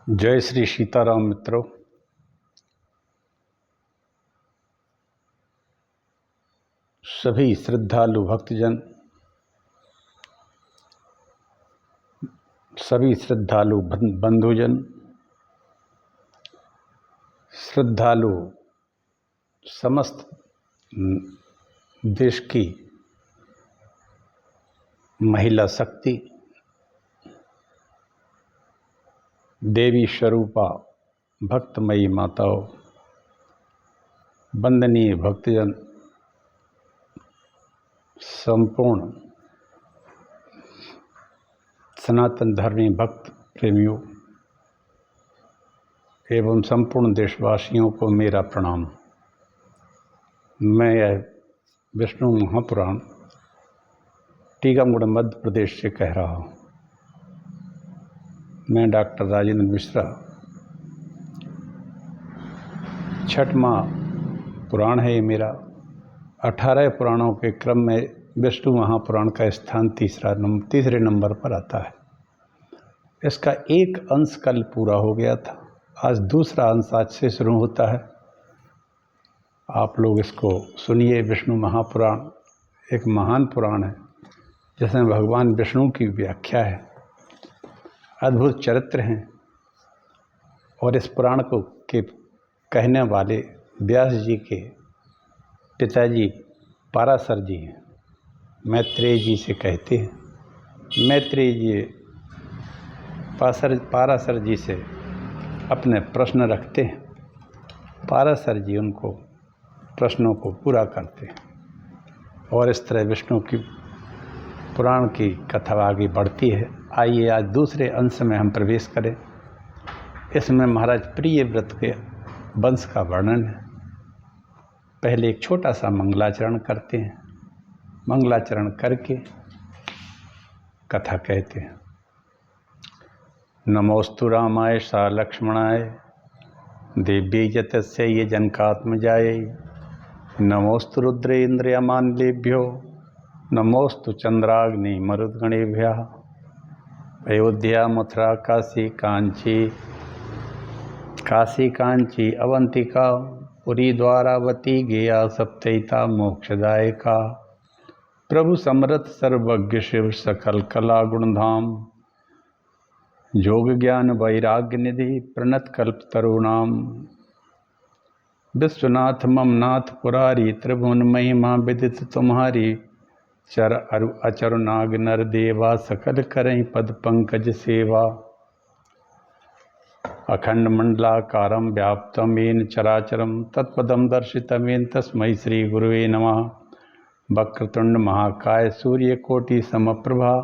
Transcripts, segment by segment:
जय श्री सीताराम मित्रों। सभी श्रद्धालु भक्तजन, सभी श्रद्धालु बंधुजन, श्रद्धालु समस्त देश की महिला शक्ति, देवी स्वरूपा भक्तमयी माताओं, वंदनीय भक्तजन, संपूर्ण सनातन धर्मी भक्त प्रेमियों एवं संपूर्ण देशवासियों को मेरा प्रणाम। मैं यह विष्णु महापुराण टीकमगढ़ मध्य प्रदेश से कह रहा हूँ। मैं डॉक्टर राजेंद्र मिश्रा। छठवां पुराण है ये मेरा। 18 पुराणों के क्रम में विष्णु महापुराण का स्थान तीसरे नंबर पर आता है। इसका एक अंश कल पूरा हो गया था, आज दूसरा अंश आज से शुरू होता है। आप लोग इसको सुनिए। विष्णु महापुराण एक महान पुराण है जिसमें भगवान विष्णु की व्याख्या है, अद्भुत चरित्र हैं। और इस पुराण को के कहने वाले व्यास जी के पिताजी पाराशर जी हैं। मैत्रेय जी से कहते हैं। मैत्रेय जी पाराशर जी से अपने प्रश्न रखते हैं। पाराशर जी उनको प्रश्नों को पूरा करते हैं और इस तरह विष्णु की पुराण की कथा आगे बढ़ती है। आइए आज दूसरे अंश में हम प्रवेश करें। इसमें महाराज प्रियव्रत के वंश का वर्णन है। पहले एक छोटा सा मंगलाचरण करते हैं। मंगलाचरण करके कथा कहते हैं। नमोस्तु रामाय सा लक्ष्मणाय दिव्यै जतस्य ये जनकात्मजायै नमोस्तु रुद्रेन्द्रियमान्येभ्यो नमोस्तु चंद्राग्नि मरुद्गणेभ्यः। अयोध्या मथुरा काशी कांची अवंतिका पुरी द्वारावती गया सप्तैता मोक्षदायका। प्रभु समर्थ सर्वज्ञ शिव सकल कला गुणधाम योग ज्ञान वैराग्य निधि प्रणत कल्प तरुणाम। विश्वनाथ ममनाथ पुरारी त्रिभुवन महिमा विदित तुम्हारी। चर अरु अचर नाग नर देवा सकल करई पद पंकज सेवा। अखंड मंडलाकारं व्याप्तं येन चराचरं तत्पदं दर्शितं तस्मै श्री गुरुवे नमः। वक्रतुंड महाकाय सूर्यकोटि समप्रभा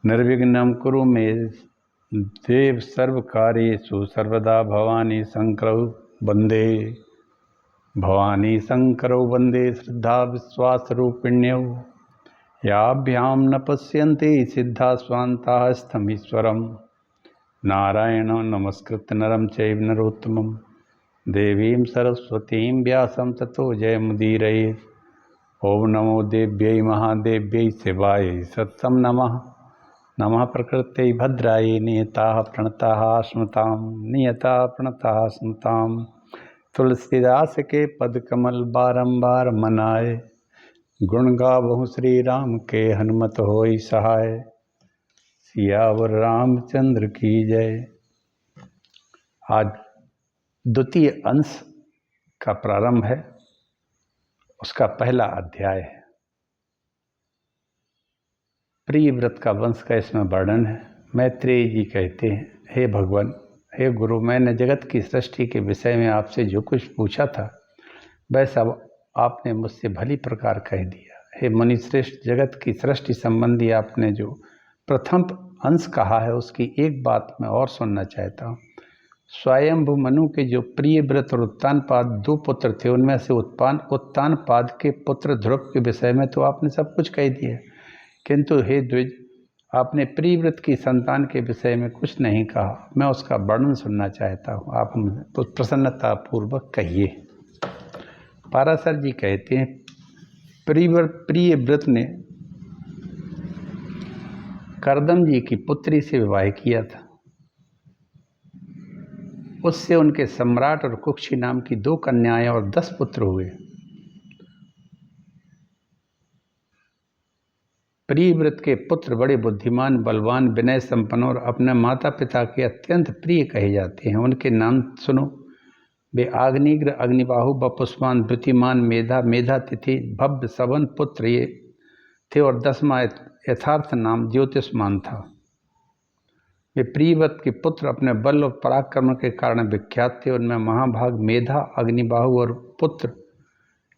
निर्विघ्नं कुरु मे देव सर्वकार्येषु सर्वदा। भवानी शंकरौ वंदे श्रद्धा विश्वास रूपिण्यौ। याभ्यां न पश्यन्ति सिद्धा स्वान्ताः स्थमीश्वरम्। नारायणं नमस्कृत्य नरं चैव नरोत्तमं देवीं सरस्वतीं व्यासं ततो जयमुदीरये। ओम नमो देव्यै महादेव्यै शिवाय सत्यं नमः। नमः प्रकृत्यै भद्रायै नियताः प्रणताः स्मृतां तुलसीदास के पद कमल बारंबार मनाए। गुण गावहु श्री राम के हनुमत होई सहाय। सियावर रामचंद्र की जय। आज द्वितीय अंश का प्रारंभ है। उसका पहला अध्याय है। प्रियव्रत का वंश का इसमें वर्णन है। मैत्रेय जी कहते हैं, हे भगवान, हे गुरु, मैंने जगत की सृष्टि के विषय में आपसे जो कुछ पूछा था वैसा आपने मुझसे भली प्रकार कह दिया। हे मुनिश्रेष्ठ, जगत की सृष्टि संबंधी आपने जो प्रथम अंश कहा है उसकी एक बात मैं और सुनना चाहता हूँ। स्वयंभू मनु के जो प्रियव्रत और उत्तानपाद दो पुत्र थे, उनमें से उत्तानपाद के पुत्र ध्रुव के विषय में तो आपने सब कुछ कह दिया, किंतु हे द्विज, आपने प्रियव्रत की संतान के विषय में कुछ नहीं कहा। मैं उसका वर्णन सुनना चाहता हूँ, आप मुझे प्रसन्नता पूर्वक कहिए। पाराशर जी कहते हैं, प्रियव्रत ने करदम जी की पुत्री से विवाह किया था। उससे उनके सम्राट और कुक्षी नाम की 2 कन्याएं और 10 पुत्र हुए। प्रियव्रत के पुत्र बड़े बुद्धिमान, बलवान, विनय संपन्न और अपने माता पिता के अत्यंत प्रिय कहे जाते हैं। उनके नाम सुनो। वे आग्निग्र, अग्निबाहु, बपुष्मान, द्युतिमान, मेधा, मेधातिथि, भव्य, सवन पुत्र ये थे और 10वां यथार्थ नाम ज्योतिष्मान था। वे प्रियव्रत के पुत्र अपने बल और पराक्रम के कारण विख्यात थे। उनमें महाभाग, मेधा, अग्निबाहु और पुत्र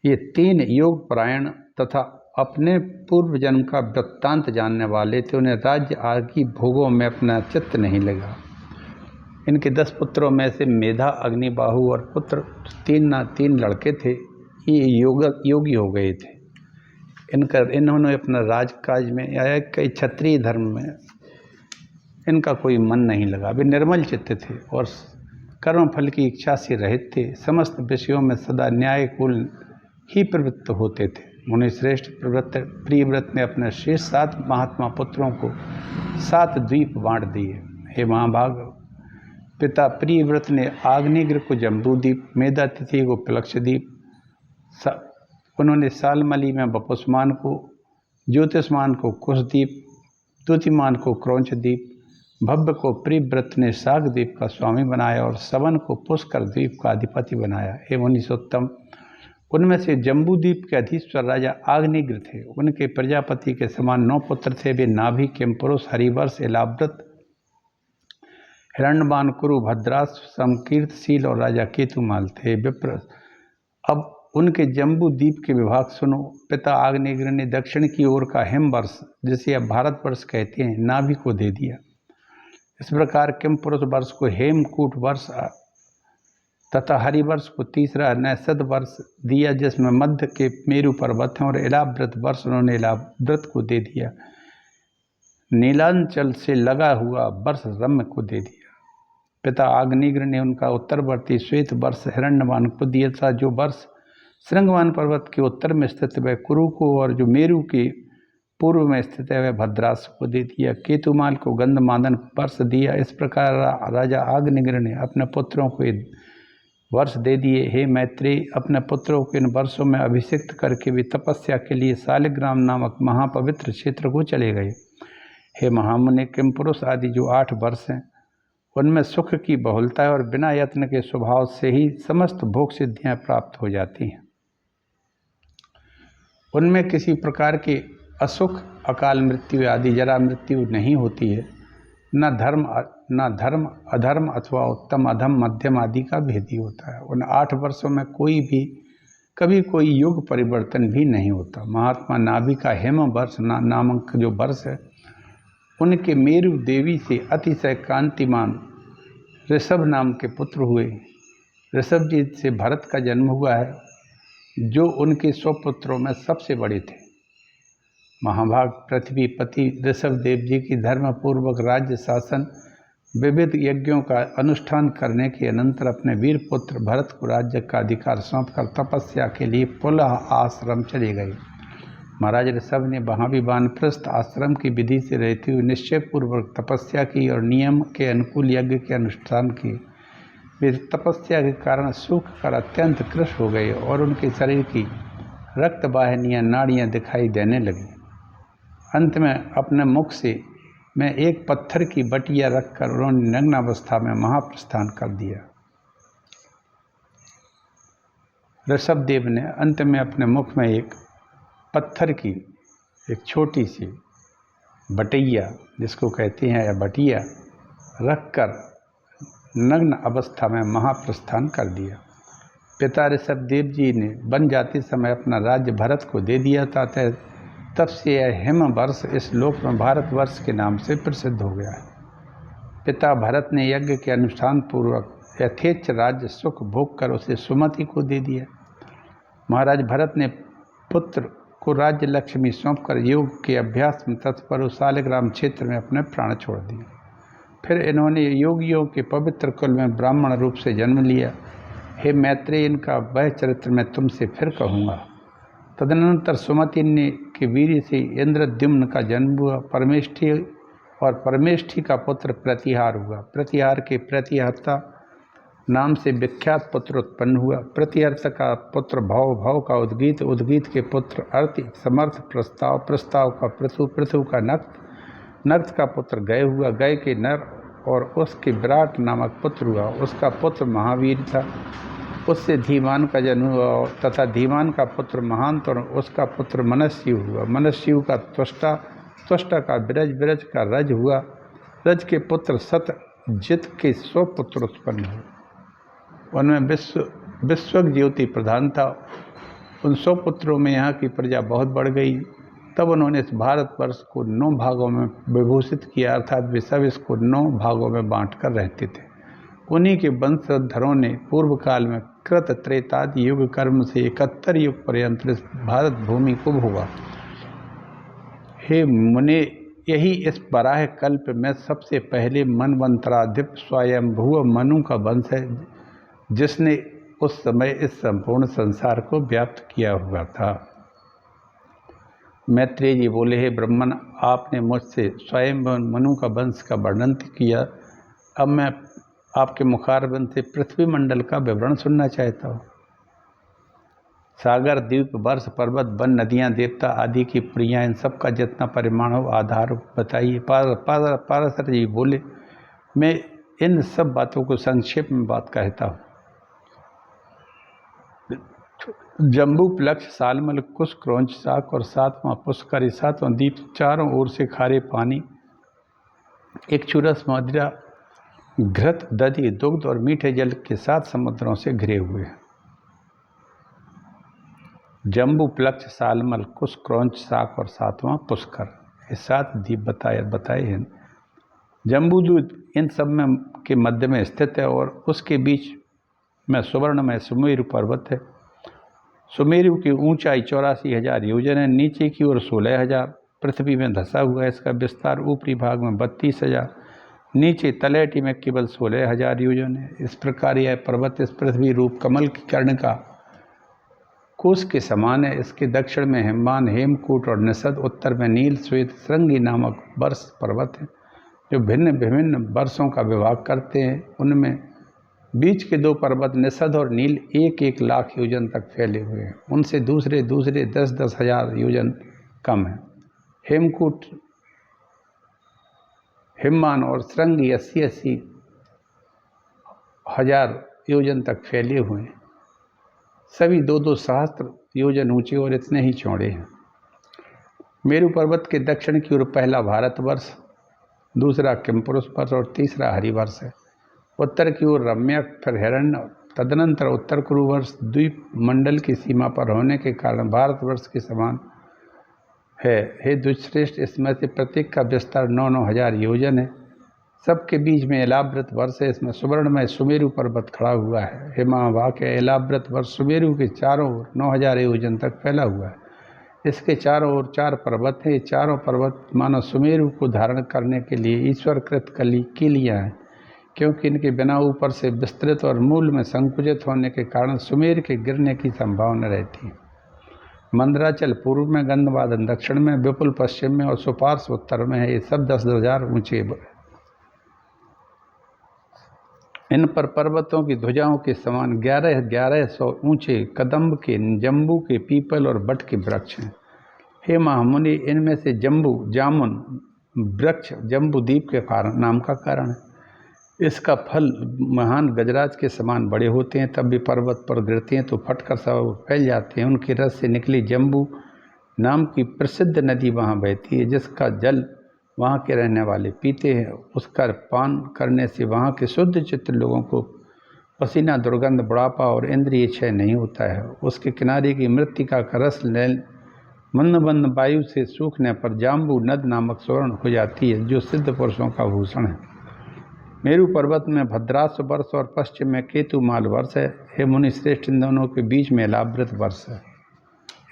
ये 3 योग परायण तथा अपने पूर्व जन्म का वृत्तांत जानने वाले थे। उन्हें राज्य आदि भोगों में अपना चित्त नहीं लगा। इनके 10 पुत्रों में से मेधा, अग्निबाहु और पुत्र 3 लड़के थे, ये योगी हो गए थे। इन्होंने अपना राजकाज में या कई क्षत्रिय धर्म में इनका कोई मन नहीं लगा। वे निर्मल चित्त थे और कर्म फल की इच्छा से रहित थे। समस्त विषयों में सदा न्यायकुल ही प्रवृत्त होते थे। मुनि श्रेष्ठ प्रियव्रत ने अपने शेष 7 महात्मा पुत्रों को 7 द्वीप बांट दिए। हे महाभाग, पिता प्रियव्रत ने आग्नेयग्र को जम्बूद्वीप, मेधातिथि को प्लक्षद्वीप, उन्होंने सालमली में बपुष्मान को, ज्योतिष्मान को कुशद्वीप, द्युतिमान को क्रौंचद्वीप, भव्य को प्रियव्रत ने शाकद्वीप का स्वामी बनाया और सवन को पुष्कर द्वीप का अधिपति बनाया। हे मुनीसोत्तम, उनमें से जम्बूद्वीप के अधीश्वर राजा आग्नेयग्र थे। उनके प्रजापति के समान 9 पुत्र थे। वे नाभि, किमपुरुष, हरिवर्ष, इलाव्रत, हिरण्यवान, कुरु, भद्रास, संकीर्तशील और राजा केतुमाल थे। विप्र, अब उनके जम्बूद्वीप के विभाग सुनो। पिता आग्नेयग्र ने दक्षिण की ओर का हिमवर्ष, जिसे अब भारतवर्ष कहते हैं, नाभि को दे दिया। इस प्रकार किमपुरुष वर्ष को हेमकूट वर्ष तथा हरिवर्ष को तीसरा नैषद वर्ष दिया, जिसमें मध्य के मेरु पर्वत हैं, और इलाव्रत वर्ष उन्होंने इलाव्रत को दे दिया। नीलांचल से लगा हुआ वर्ष रम्य को दे दिया। पिता आग्नेयग्र ने उनका उत्तरवर्ती श्वेत वर्ष हिरण्यवान को दिया था, जो वर्ष श्रृंगवान पर्वत के उत्तर में स्थित वह कुरु को, और जो मेरु के पूर्व में स्थित है वह भद्रास को दे दिया। केतुमाल को गंधमादन वर्ष दिया। इस प्रकार राजा आग्नेयग्र ने अपने पुत्रों को वर्ष दे दिए। हे मैत्रेय, अपने पुत्रों को इन वर्षों में अभिषिक्त करके वे तपस्या के लिए शालिग्राम नामक महापवित्र क्षेत्र को चले गए। हे महामुनि, किमपुरुष आदि जो 8 वर्ष हैं, उनमें सुख की बहुलता है और बिना यत्न के स्वभाव से ही समस्त भोग सिद्धियां प्राप्त हो जाती हैं। उनमें किसी प्रकार के असुख, अकाल मृत्यु आदि जरा मृत्यु नहीं होती है। न धर्म अधर्म अथवा उत्तम अधम मध्यम आदि का भेद ही होता है। उन 8 वर्षों में कभी कोई युग परिवर्तन भी नहीं होता। महात्मा नाभि का हेम वर्ष नामक जो वर्ष है, उनके मेरु देवी से अतिशय कांतिमान ऋषभ नाम के पुत्र हुए। ऋषभ जी से भरत का जन्म हुआ है, जो उनके 100 पुत्रों में सबसे बड़े थे। महाभाग, पृथ्वीपति ऋषभ देव जी की धर्मपूर्वक राज्य शासन, विविध यज्ञों का अनुष्ठान करने के अनंतर अपने वीर पुत्र भरत को राज्य का अधिकार सौंपकर तपस्या के लिए पुलह आश्रम चले गए। महाराज ऋषभ ने वहाँ भी वानप्रस्थ आश्रम की विधि से रहते हुए निश्चयपूर्वक तपस्या की और नियम के अनुकूल यज्ञ के अनुष्ठान किए। वे तपस्या के कारण सूख कर अत्यंत कृश हो गए और उनके शरीर की रक्तवाहिनियाँ, नाड़ियाँ दिखाई देने लगीं। अंत में अपने मुख से मैं एक पत्थर की बटिया रखकर उन्होंने नग्न अवस्था में महाप्रस्थान कर दिया। ऋषभ देव ने अंत में अपने मुख में एक पत्थर की एक छोटी सी बटैया, जिसको कहते हैं या बटिया, रखकर नग्न अवस्था में महाप्रस्थान कर दिया। पिता ऋषभ देव जी ने बन जाते समय अपना राज्य भरत को दे दिया था। तब से यह हेम वर्ष इस लोक में भारतवर्ष के नाम से प्रसिद्ध हो गया है। पिता भरत ने यज्ञ के अनुष्ठान पूर्वक यथेच्छ राज्य सुख भोग कर उसे सुमति को दे दिया। महाराज भरत ने पुत्र को राज्य लक्ष्मी सौंपकर योग के अभ्यास में तत्पर उस शालिग्राम क्षेत्र में अपने प्राण छोड़ दिए। फिर इन्होंने योगियों के पवित्र कुल में ब्राह्मण रूप से जन्म लिया। हे मैत्रेय, इनका वह चरित्र मैं तुमसे फिर कहूँगा। तदनंतर सुमति ने के वीर से इंद्रद्युम्न का जन्म हुआ। परमेष्ठी और परमेष्ठी का पुत्र प्रतिहार हुआ। प्रतिहार के प्रतिहर्ता नाम से विख्यात पुत्र उत्पन्न हुआ। प्रतिअर्थ का पुत्र भव, भव का उद्गीत, उद्गीत के पुत्र अर्ति, समर्थ प्रस्ताव, प्रस्ताव का पृथु, पृथु का नक्त, नक्त का पुत्र गय हुआ, गय के नर और उसके विराट नामक पुत्र हुआ। उसका पुत्र महावीर था, उससे धीमान का जन्म हुआ तथा धीमान का पुत्र महांत और उसका पुत्र मनस्यु हुआ। मनस्यु का त्वष्टा, त्वष्टा का विरज, विरज का रज हुआ। रज के पुत्र सत, जित के 100 पुत्र उत्पन्न हुए। उनमें विश्वक ज्योति प्रधान था। उन 100 पुत्रों में यहाँ की प्रजा बहुत बढ़ गई। तब उन्होंने इस भारतवर्ष को 9 भागों में विभूषित किया, अर्थात वे सब इसको 9 भागों में बांट कर रहते थे। उन्हीं के वंशधरों ने पूर्व काल में कृत त्रेतादि युग कर्म से 71 युग पर्यंत इस भारत भूमि को भोगा। हे मुने, यही इस बराह कल्प में सबसे पहले मनवंतराधिप स्वयंभुव मनु का वंश है, जिसने उस समय इस संपूर्ण संसार को व्याप्त किया हुआ था। मैत्रेय जी बोले, हे ब्रह्मन, आपने मुझसे स्वयं मनु का वंश का वर्णन किया। अब मैं आपके मुखारबिंद से पृथ्वी मंडल का विवरण सुनना चाहता हूँ। सागर, द्वीप, वर्ष, पर्वत, वन, नदियाँ, देवता आदि की प्रियाँ, इन सब का जितना परिमाण हो आधार बताइए। पाराशर जी बोले, मैं इन सब बातों को संक्षेप में बात कहता हूँ। जम्बू, प्लक्ष, सालमल, कुश, क्रौंच, शाक और 7वां पुष्कर, 7वां द्वीप, चारों ओर से खारे पानी, इक्षुरस, मदिरा, घृत, दधि, दुग्ध और मीठे जल के 7 समुद्रों से घिरे हुए हैं। जम्बू, प्लक्ष, सालमल, कुश, क्रौंच, शाक और 7वां पुष्कर, ये 7 द्वीप बताए हैं। जम्बूद्वीप इन सब में के मध्य में स्थित है और उसके बीच में सुवर्ण में सुमेरु पर्वत है। सुमेरु की ऊंचाई 84,000 योजन है, नीचे की ओर 16,000 पृथ्वी में धंसा हुआ है। इसका विस्तार ऊपरी भाग में 32,000, नीचे तलहटी में केवल 16,000 योजन है। इस प्रकार यह पर्वत इस पृथ्वी रूप कमल की कर्ण का कोष के समान है। इसके दक्षिण में हिमवान, हेमकूट और निषद, उत्तर में नील, श्वेत, श्रृंगी नामक वर्ष पर्वत है, जो भिन्न विभिन्न वर्षों का विभाग करते हैं। उनमें बीच के 2 पर्वत निषद और नील 1-1 लाख योजन तक फैले हुए हैं। उनसे दूसरे 10-10 हजार योजन कम है। हेमकूट, हिमवान और श्रृंगी 80-80 हजार योजन तक फैले हुए हैं। सभी 2-2 सहस्त्र योजन ऊंचे और इतने ही चौड़े हैं। मेरु पर्वत के दक्षिण की ओर पहला भारतवर्ष, दूसरा किमपुरुष वर्ष और तीसरा हरिवर्ष है। उत्तर की ओर रम्यक, फिर हिरण्य, तदनंतर उत्तर कुरु वर्ष द्वीप मंडल की सीमा पर होने के कारण भारतवर्ष के समान है। हे दुष्श्रेष्ठ, इसमें से प्रत्येक का विस्तार 9-9 हजार योजन है। सबके बीच में एलावृत वर्ष है। इसमें सुवर्ण में सुमेरु पर्वत खड़ा हुआ है। हिमावाक है। एलावृत वर्ष सुमेरु के चारों ओर 9,000 योजन तक फैला हुआ है। इसके चारों ओर 4 पर्वत हैं। ये चारों पर्वत मानव सुमेरु को धारण करने के लिए ईश्वरकृत किलियां हैं, क्योंकि इनके बिना ऊपर से विस्तृत और मूल में संकुचित होने के कारण सुमेर के गिरने की संभावना रहती है। मंदराचल पूर्व में, गंधमादन दक्षिण में, विपुल पश्चिम में और सुपार्श उत्तर में है। ये सब 10,000 ऊंचे। इन पर पर्वतों की ध्वजाओं के समान 1100 ऊंचे कदम्ब के, जम्बू के, पीपल और बट के वृक्ष हैं। हे महामुनि, इनमें से जम्बू, जामुन वृक्ष जम्बूद्वीप के कारण नाम का कारण है। इसका फल महान गजराज के समान बड़े होते हैं। तब भी पर्वत पर गिरते हैं तो फटकर सब फैल जाते हैं। उनके रस से निकली जम्बू नाम की प्रसिद्ध नदी वहाँ बहती है, जिसका जल वहाँ के रहने वाले पीते हैं। उसका पान करने से वहाँ के शुद्ध चित्त लोगों को पसीना, दुर्गंध, बुढ़ापा और इंद्रिय क्षय नहीं होता है। उसके किनारे की मृत्तिका का रस मंद वायु से सूखने पर जाम्बू नद नामक स्वर्ण हो जाती है, जो सिद्ध पुरुषों का भूषण है। मेरु पर्वत में भद्रास वर्ष और पश्चिम में केतुमाल वर्ष है। हे मुनि श्रेष्ठ, इन दोनों के बीच में लाभृत वर्ष है।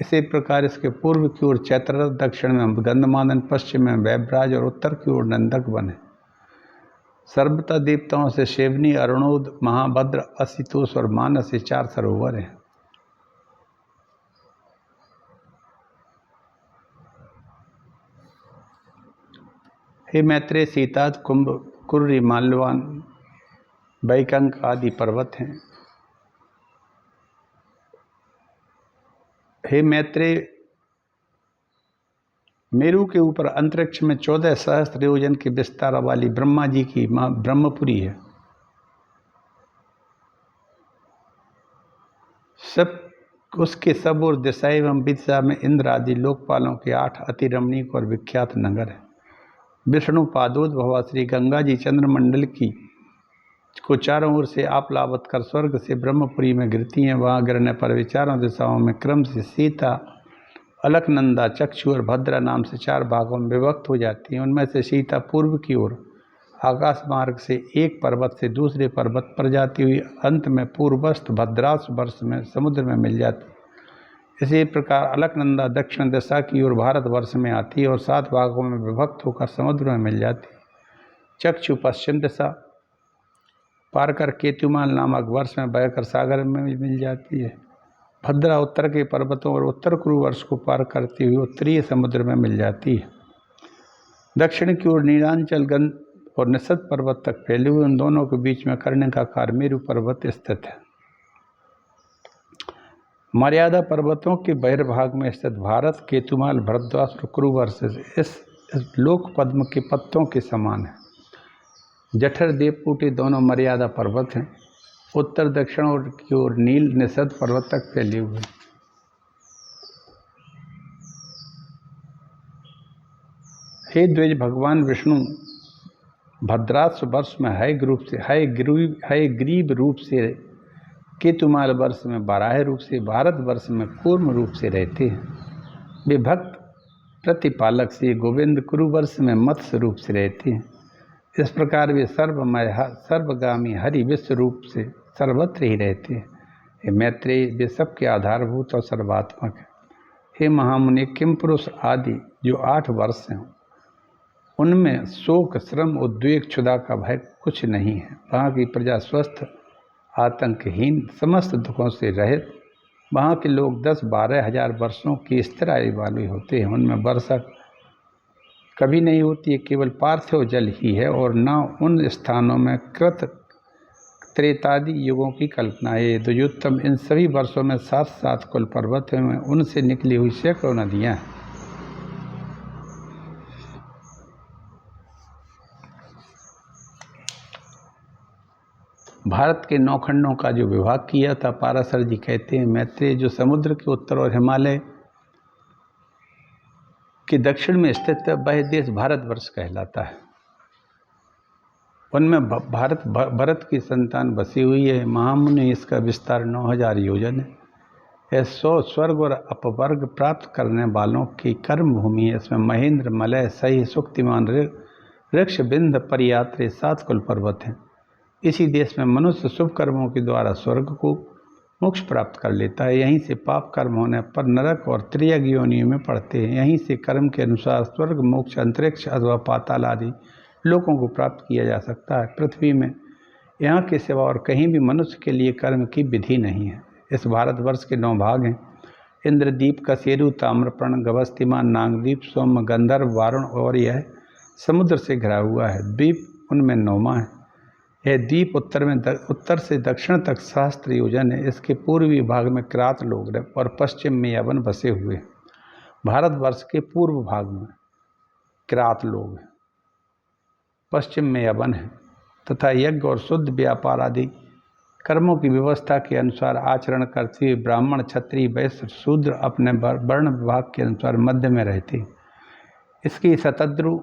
इसी प्रकार इसके पूर्व की ओर चैत्ररथ, दक्षिण में गंधमादन, पश्चिम में वैभराज और उत्तर की ओर नंदक वन है। सर्वता देवताओं से शेवनी, अरुणोद, महाभद्र, असितोष और मानस, 4 सरोवर हैं। हे मैत्रेय, सीताद, कुंभ, कुर्री, माल्यवान, बैकंक आदि पर्वत हैं। हे मैत्रेय, मेरू के ऊपर अंतरिक्ष में 14 सहस्त्र योजन के विस्तार वाली ब्रह्मा जी की मां ब्रह्मपुरी है। सब उसके सब और दिशा एवं विदिशा में इंद्र आदि लोकपालों के 8 अति रमणीक और विख्यात नगर है। विष्णु पादोद्भवा श्री गंगा जी चंद्रमंडल की को चारों ओर से आपलावत कर स्वर्ग से ब्रह्मपुरी में गिरती हैं। वहाँ गिरने पर वे चारों दिशाओं में क्रम से सीता, अलकनंदा, चक्षु और भद्रा नाम से 4 भागों में विभक्त हो जाती हैं। उनमें से सीता पूर्व की ओर आकाश मार्ग से एक पर्वत से दूसरे पर्वत पर जाती हुई अंत में पूर्वस्थ भद्रास वर्ष में समुद्र में मिल जाती है। इसी प्रकार अलकनंदा दक्षिण दिशा की ओर भारतवर्ष में आती है और 7 भागों में विभक्त होकर समुद्र में मिल जाती है। चक्षु पश्चिम दिशा पार कर केतुमाल नामक वर्ष में बहकर सागर में मिल जाती है। भद्रा उत्तर के पर्वतों और उत्तर कुरु वर्ष को पार करती हुई उत्तरीय समुद्र में मिल जाती है। दक्षिण की ओर नीलांचल गंध और निषद पर्वत तक फैले हुए उन दोनों के बीच में कर्णिकाकार मेरु पर्वत स्थित है। मर्यादा पर्वतों के बहिर्भाग में स्थित भारत केतुमाल भरद्वाज और कुरु वर्ष इस लोक पद्म के पत्तों के समान है। जठर देवपूटी दोनों मर्यादा पर्वत हैं। उत्तर दक्षिण और की ओर नील निषद पर्वत तक फैले हुए। हे द्विज, भगवान विष्णु भद्रास वर्ष में हयग्रीव रूप से, केतुमाल वर्ष में बाराह रूप से, भारत वर्ष में कूर्म रूप से रहते हैं। वे भक्त प्रतिपालक से गोविंद कुरु वर्ष में मत्स्य रूप से रहते हैं। इस प्रकार वे सर्वगामी हरि विश्व रूप से सर्वत्र ही रहते हैं। हे मैत्रेय, वे सबके आधारभूत और सर्वात्मक हैं। हे महामुनि, किम पुरुष आदि जो 8 वर्ष हैं, उनमें शोक, श्रम, उद्वेग, क्षुधा का भय कुछ नहीं है। वहाँ की प्रजा स्वस्थ, आतंकहीन, समस्त दुखों से रहित। वहाँ के लोग 10-12 हजार वर्षों की स्थिर आयु वाले होते हैं। उनमें वर्षा कभी नहीं होती है, केवल पार्थिव जल ही है और न उन स्थानों में कृत त्रेतादि युगों की कल्पना है। द्विजोत्तम, इन सभी वर्षों में 7 कुल पर्वत हैं, उनसे निकली हुई सैकड़ों नदियाँ हैं। भारत के 9 खंडों का जो विभाग किया था, पाराशर जी कहते हैं, मैत्रेय, जो समुद्र के उत्तर और हिमालय के दक्षिण में स्थित वह देश भारतवर्ष कहलाता है। उनमें भरत की संतान बसी हुई है। महामुनि, इसका विस्तार 9000 योजन है। यह 100 स्वर्ग और अपवर्ग प्राप्त करने वालों की कर्म भूमि है। इसमें महेंद्र, मलय, सही, सुक्तिमान, ऋक्ष, बिंद, परियात्री 7 कुल पर्वत हैं। इसी देश में मनुष्य शुभ कर्मों के द्वारा स्वर्ग को मोक्ष प्राप्त कर लेता है। यहीं से पाप कर्म होने पर नरक और त्रियग योनियों में पड़ते हैं। यहीं से कर्म के अनुसार स्वर्ग, मोक्ष, अंतरिक्ष अथवा पाताल आदि लोकों को प्राप्त किया जा सकता है। पृथ्वी में यहाँ के सिवा और कहीं भी मनुष्य के लिए कर्म की विधि नहीं है। इस भारतवर्ष के 9 भाग हैं। इंद्रदीप, कसेरु, ताम्रपर्ण, गवस्तिमान, नागदीप, सोम, गंधर्व, वारुण और यह समुद्र से घिरा हुआ है। द्वीप उनमें 9वां है। यह द्वीप उत्तर से दक्षिण तक सहस्त्र योजन है। इसके पूर्वी भाग में किरात लोग और पश्चिम में यवन बसे हुए हैं। भारतवर्ष के पूर्व भाग में किरात लोग हैं, पश्चिम में यवन है तथा यज्ञ और शुद्ध व्यापार आदि कर्मों की व्यवस्था के अनुसार आचरण करते हुए ब्राह्मण, क्षत्रिय, वैश्य, शूद्र अपने वर्ण विभाग के अनुसार मध्य में रहते हैं। इसकी शतद्रु,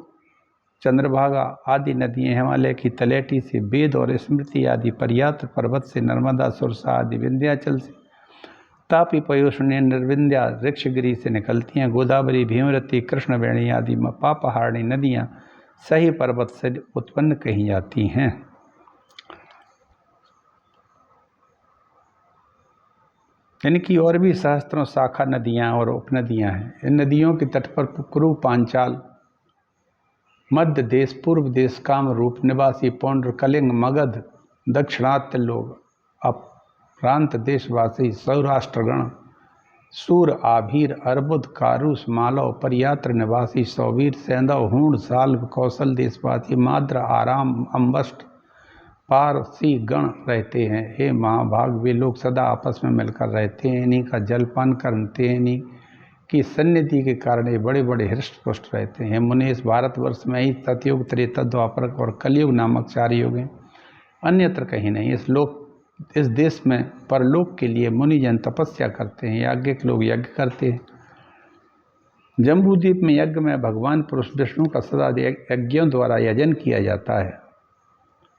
चंद्रभागा आदि नदियाँ हिमालय की तलेटी से, वेद और स्मृति आदि पर्याप्त पर्वत से, नर्मदा, सुरसा आदि विंध्याचल से, तापी, पयोष्णी, निर्विंध्या, ऋक्षगिरी से निकलती हैं। गोदावरी, भीमरती, कृष्णवेणी आदि पापहारणी नदियाँ सही पर्वत से उत्पन्न कही जाती हैं। इनकी और भी सहस्त्रों शाखा नदियाँ और उपनदियाँ हैं। इन नदियों के तट पर कुरु, पांचाल, मध्य देश, पूर्व देश, कामरूप निवासी, पौंड्र, कलिंग, मगध, दक्षिणात्य लोग, अपरांत देशवासी, सौराष्ट्रगण, सूर, आभीर, अर्बुद, कारूस, मालव, परियात्र निवासी, सौवीर, सैंधव, हूण, साल्व, कौशल देशवासी, माद्र, आराम, अम्बष्ट, पारसी गण रहते हैं। हे महाभाग, वे लोग सदा आपस में मिलकर रहते हैं, इन्हीं का जलपान करते हैं, इन्हीं की सन्निधि के कारण ये बड़े बड़े हृष्ट पुष्ट रहते हैं। मुनि, इस भारतवर्ष में ही सतयुग, त्रेता, द्वापर और कलयुग नामक 4 युग हैं, अन्यत्र कहीं नहीं। इस देश में परलोक के लिए मुनिजन तपस्या करते हैं, याज्ञिक लोग यज्ञ करते हैं। जम्बूद्वीप में यज्ञ में भगवान पुरुष विष्णु का सदा यज्ञों द्वारा यजन किया जाता है,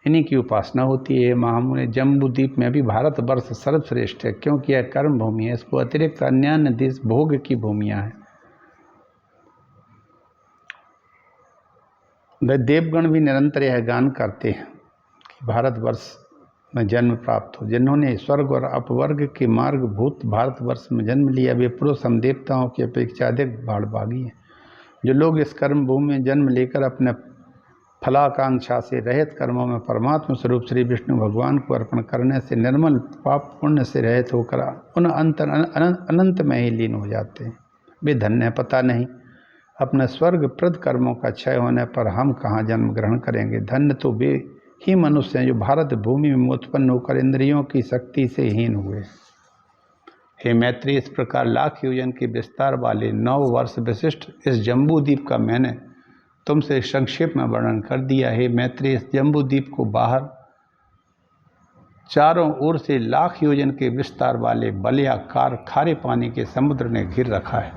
इन्हीं की उपासना होती है। महामुनि, जम्बूद्वीप में भी भारतवर्ष सर्वश्रेष्ठ है, क्योंकि यह कर्म भूमि है। इसको अतिरिक्त अन्य देश भोग की भूमियाँ हैं। देवगण भी निरंतर यह गान करते हैं कि भारतवर्ष में जन्म प्राप्त हो। जिन्होंने स्वर्ग और अपवर्ग के मार्ग भूत भारतवर्ष में जन्म लिया, वे पुरुष हम देवताओं की अपेक्षा अधिक भाग्यभागी हैं। जो लोग इस कर्म भूमि में जन्म लेकर अपने फलाकांक्षा से रहित कर्मों में परमात्मा स्वरूप श्री विष्णु भगवान को अर्पण करने से निर्मल पाप पुण्य से रहित होकर उन अनंत में ही लीन हो जाते हैं, वे धन्य। पता नहीं अपने स्वर्ग प्रद कर्मों का क्षय होने पर हम कहाँ जन्म ग्रहण करेंगे। धन्य तो वे ही मनुष्य हैं जो भारत भूमि में उत्पन्न होकर इंद्रियों की शक्ति से हीन हुए। हे मैत्री, इस प्रकार लाख योजन के विस्तार वाले 9 वर्ष विशिष्ट इस जम्बूद्वीप का मैंने तुमसे संक्षेप में वर्णन कर दिया है। मैत्री, इस जम्बूद्वीप को बाहर चारों ओर से लाख योजन के विस्तार वाले बलयाकार खारे पानी के समुद्र ने घिर रखा है।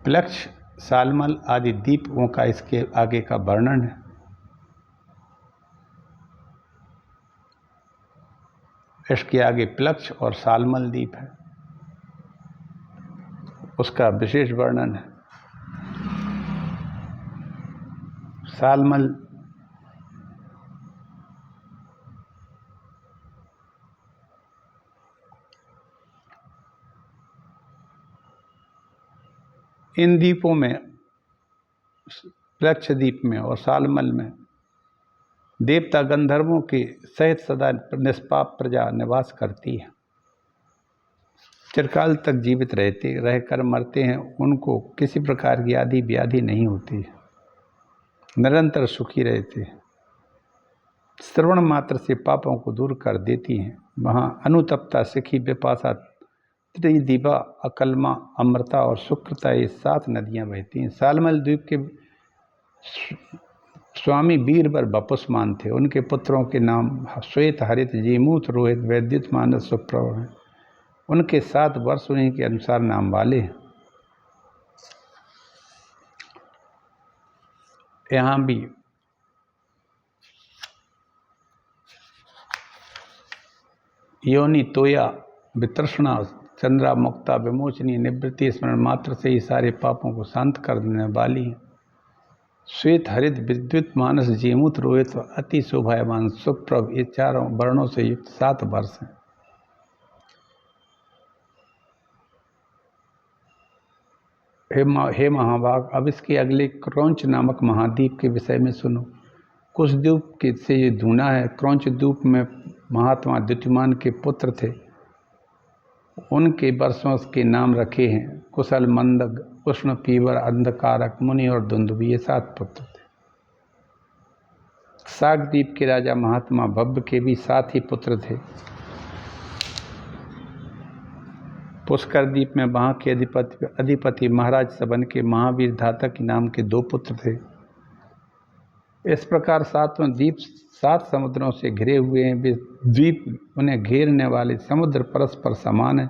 प्लक्ष, सालमल आदि द्वीपों का इसके आगे का वर्णन है। इसके आगे प्लक्ष और सालमल द्वीप है, उसका विशेष वर्णन है। सालमल इन द्वीपों में, प्लक्ष द्वीप में और सालमल में देवता गंधर्वों के सहित सदा निष्पाप प्रजा निवास करती है। चिरकाल तक जीवित रहकर मरते हैं, उनको किसी प्रकार की आदि व्याधि नहीं होती है, निरंतर सुखी रहते हैं। श्रवण मात्र से पापों को दूर कर देती हैं। वहाँ अनुतप्ता, सिखी, विपाशा, त्रिदिवा, अकलमा, अमृता और शुक्रता, ये 7 नदियाँ बहती हैं। सालमल द्वीप के स्वामी वीरवर बपुष्मान थे। उनके पुत्रों के नाम श्वेत, हरित, जीमूत, रोहित, वैद्युत, मानस, सुप्रभ हैं। उनके 7 वर्ष उन्हीं के अनुसार नाम वाले हैं। यहाँ भी योनि, तोया, वितृष्णा, चंद्रा, मुक्ता, विमोचनी, निवृत्ति, स्मरण मात्र से ही सारे पापों को शांत कर देने वाली है। श्वेत, हरित, विद्युत, मानस, जीमूत, रोहित, अति शोभायमान, सुप्रभ, ये 4 वर्णों से युक्त 7 वर्ष हैं। हे महाभाग, अब इसके अगले क्रौंच नामक महाद्वीप के विषय में सुनो। कुछ द्वीप से ये दूना है। क्रौंच द्वीप में महात्मा द्युतिमान के पुत्र थे। उनके वर्षों के नाम रखे हैं कुशल, मंदग, उष्ण, पीवर, अंधकारक, मुनि और दुंदुभि, ये 7 पुत्र थे। शाकद्वीप के राजा महात्मा भव्य के भी 7 ही पुत्र थे। पुष्कर द्वीप में वहाँ के अधिपति महाराज सबन के महावीर धातक नाम के 2 पुत्र थे। इस प्रकार 7वां द्वीप 7 समुद्रों से घिरे हुए हैं। वे द्वीप, उन्हें घेरने वाले समुद्र परस्पर समान हैं।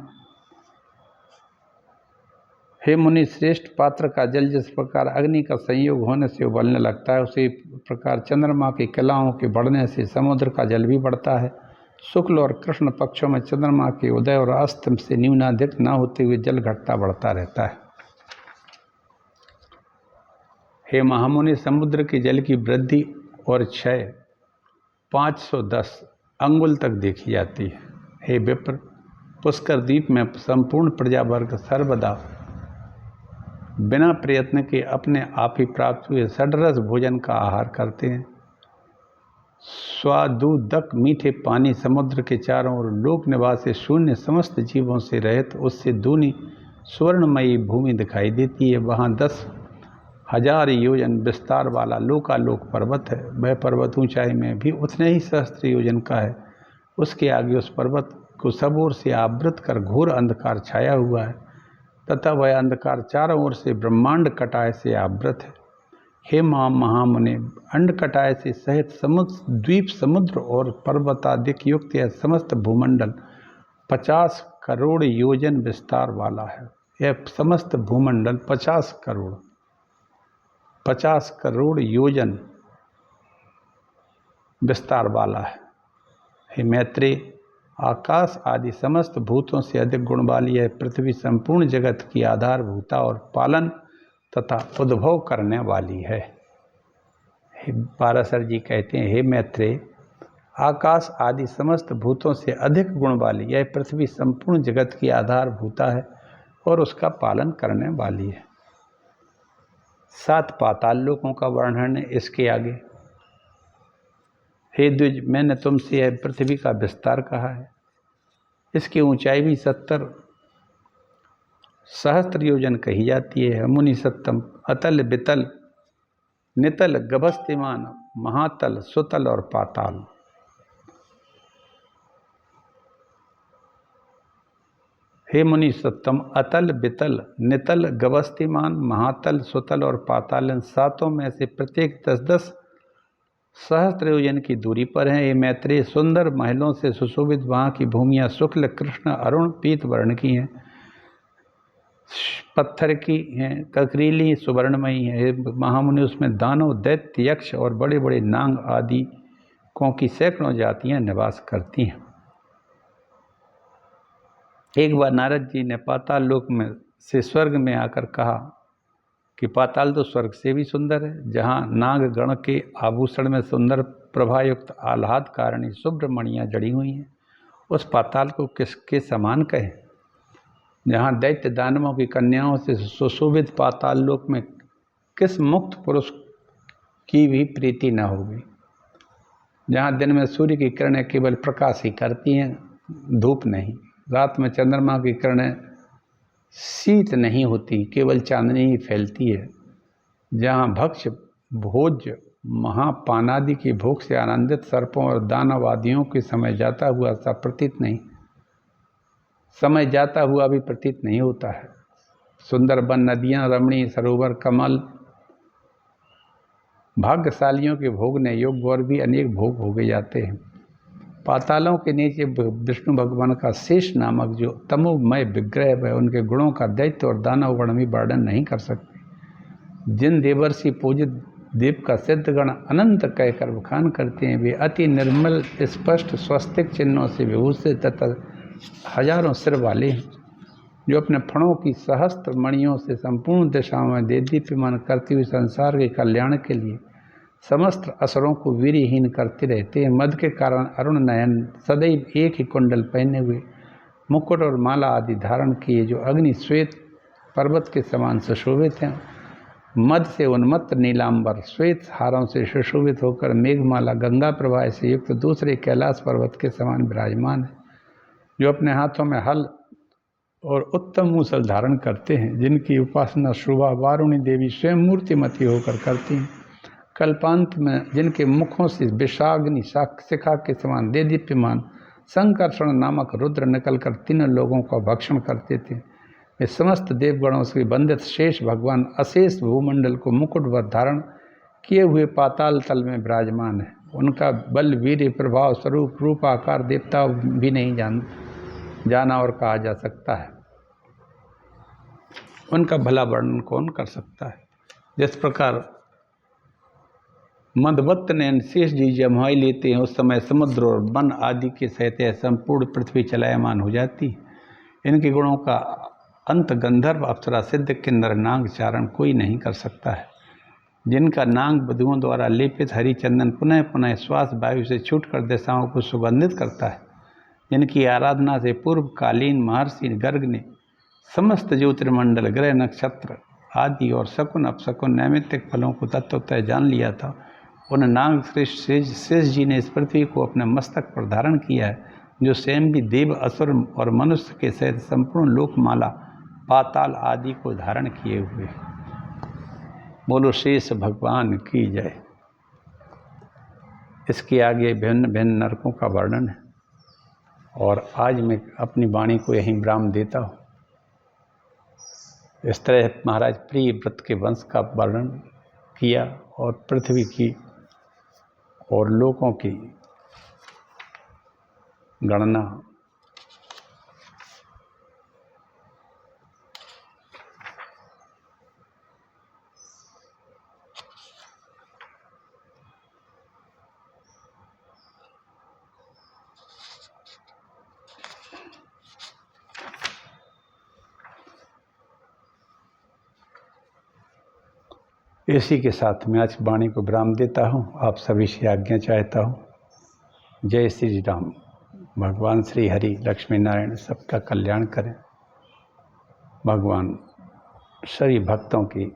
हे मुनि श्रेष्ठ, पात्र का जल जिस प्रकार अग्नि का संयोग होने से उबलने लगता है, उसी प्रकार चंद्रमा की कलाओं के बढ़ने से समुद्र का जल भी बढ़ता है। शुक्ल और कृष्ण पक्षों में चंद्रमा के उदय और अस्त से न्यूनाधिक न होते हुए जल घटता बढ़ता रहता है। हे महामुनि, समुद्र के जल की वृद्धि और क्षय 510 अंगुल तक देखी जाती है। हे विप्र, पुष्कर द्वीप में संपूर्ण प्रजावर्ग सर्वदा बिना प्रयत्न के अपने आप ही प्राप्त हुए षड्रस भोजन का आहार करते हैं। स्वादुदक मीठे पानी समुद्र के चारों ओर लोक निवासी शून्य समस्त जीवों से रहित उससे दूनी स्वर्णमयी भूमि दिखाई देती है। वहाँ 10 1000 योजन विस्तार वाला लोकालोक पर्वत है। वह पर्वत ऊंचाई में भी उतने ही सहस्त्र योजन का है। उसके आगे उस पर्वत को सब ओर से आवृत कर घोर अंधकार छाया हुआ है तथा वह अंधकार चारों ओर से ब्रह्मांड कटाय से आवृत है। हे महामुने, अंड कटाय से सहित समुद्र, द्वीप, समुद्र और पर्वतादिक युक्त यह समस्त भूमंडल 50 करोड़ योजन विस्तार वाला है। यह समस्त भूमंडल 50 करोड़ योजन विस्तार वाला है। हे मैत्रेय, आकाश आदि समस्त भूतों से अधिक गुण वाली है पृथ्वी संपूर्ण जगत की आधारभूता और पालन तथा उद्भव करने वाली है। पाराशर जी कहते हैं, हे मैत्रेय, आकाश आदि समस्त भूतों से अधिक गुण वाली यह पृथ्वी संपूर्ण जगत की आधारभूता है और उसका पालन करने वाली है। 7 पाताल लोकों का वर्णन है इसके आगे। हे द्विज, मैंने तुमसे यह पृथ्वी का विस्तार कहा है। इसकी ऊंचाई भी 70 सहस्त्र योजन कही जाती है। मुनि सत्तम, अतल, बितल, नितल, गभस्तिमान, महातल, सुतल और पाताल। हे मुनि सत्तम, अतल, बितल, नितल, गभस्तिमान, महातल, सुतल और पाताल, इन सातों में से प्रत्येक 10-10 सहस्त्र योजन की दूरी पर हैं। ये मैत्रेय, सुंदर महलों से सुशोभित वहाँ की भूमियाँ शुक्ल, कृष्ण, अरुण, पीत वर्ण की हैं, पत्थर की हैं, ककरीली, सुवर्णमयी हैं। महामुनि, उसमें दानव, दैत्य, यक्ष और बड़े बड़े नांग आदि कों की सैकड़ों जातियाँ निवास करती हैं। एक बार नारद जी ने पाताल लोक में से स्वर्ग में आकर कहा कि पाताल तो स्वर्ग से भी सुंदर है, जहाँ नाग गण के आभूषण में सुंदर प्रभायुक्त आह्लाद कारिणी शुभ्र मणियाँ जड़ी हुई हैं, उस पाताल को किसके समान कहें? जहाँ दैत्य दानवों की कन्याओं से सुशोभित पाताल लोक में किस मुक्त पुरुष की भी प्रीति न होगी? जहाँ दिन में सूर्य की किरणें केवल प्रकाश ही करती हैं, धूप नहीं। रात में चंद्रमा की किरणें शीत नहीं होती, केवल चांदनी ही फैलती है। जहाँ भक्ष भोज्य महापानादि की भूख से आनंदित सर्पों और दानवादियों के समय जाता हुआ सा प्रतीत नहीं, समय जाता हुआ भी प्रतीत नहीं होता है। सुंदर वन, नदियाँ, रमणीय सरोवर, कमल, भाग्यशालियों के भोगने योग्य और भी अनेक भोग भोगे जाते हैं। पातालों के नीचे विष्णु भगवान का शेष नामक जो तमोमय विग्रह है, उनके गुणों का दैत्य और दानव गण भी वर्णन नहीं कर सकते। जिन देवर्षि पूजित देव का सिद्धगण अनंत कहकर बखान करते हैं, वे अति निर्मल स्पष्ट स्वस्तिक चिन्हों से विभूषित तथा हजारों सिर वाले हैं, जो अपने फणों की सहस्त्र मणियों से संपूर्ण दिशाओं में देदीप्यमान करती हुई संसार के कल्याण के लिए समस्त असुरों को वीरहीन करते रहते हैं। मद के कारण अरुण नयन, सदैव एक ही कुंडल पहने हुए, मुकुट और माला आदि धारण किए, जो अग्नि श्वेत पर्वत के समान सुशोभित हैं। मद से उन्मत्त नीलांबर श्वेत हारों से सुशोभित होकर मेघमाला गंगा प्रवाह से युक्त दूसरे कैलाश पर्वत के समान विराजमान है, जो अपने हाथों में हल और उत्तम मूसल धारण करते हैं, जिनकी उपासना शोभा वारुणी देवी स्वयं मूर्तिमती होकर करती हैं। कल्पांत में जिनके मुखों से विषाग्नि शिखा के समान देदीप्यमान संकर्षण नामक रुद्र निकलकर तीनों लोगों का भक्षण करते थे, वे समस्त देवगणों से बंधित शेष भगवान अशेष भूमंडल को मुकुटवत धारण किए हुए पाताल तल में विराजमान है। उनका बल, वीर्य, प्रभाव, स्वरूप, रूप, आकार देवता भी नहीं जाना और कहा जा सकता है। उनका भला वर्णन कौन कर सकता है? जिस प्रकार मदवत्त ने शेष जी जमाई लेते हैं, उस समय समुद्र और वन आदि के सहित संपूर्ण पृथ्वी चलायमान हो जाती है। इनके गुणों का अंत गंधर्व, अप्सरा, सिद्ध, किन्नर, नाग, चारण कोई नहीं कर सकता है। जिनका नाग बधुओं द्वारा लेपित हरिचंदन पुनः पुनः श्वास वायु से छूटकर दिशाओं को सुगंधित करता है, जिनकी आराधना से पूर्वकालीन महर्षि गर्ग ने समस्त ज्योतिर्मंडल, ग्रह, नक्षत्र आदि और शकुन अपशकुन नैमित्तिक फलों को तत्वतः जान लिया था, उन नाग श्रेष्ठ शेष जी ने इस पृथ्वी को अपने मस्तक पर धारण किया है, जो स्वयं भी देव, असुर और मनुष्य के सहित संपूर्ण लोकमाला, पाताल आदि को धारण किए हुए। बोलो शेष भगवान की जय। इसके आगे भिन्न भिन्न नरकों का वर्णन है और आज मैं अपनी वाणी को यहीं विराम देता हूँ। इस तरह महाराज प्रिय व्रत के वंश का वर्णन किया और पृथ्वी की और लोकों की गणना इसी के साथ मैं आज वाणी को विराम देता हूँ। आप सभी से आज्ञा चाहता हूँ। जय श्री राम। भगवान श्री हरि लक्ष्मी नारायण सबका कल्याण करें। भगवान सभी भक्तों की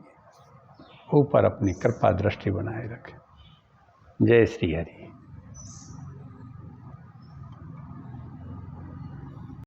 ऊपर अपनी कृपा दृष्टि बनाए रखें। जय श्री हरि।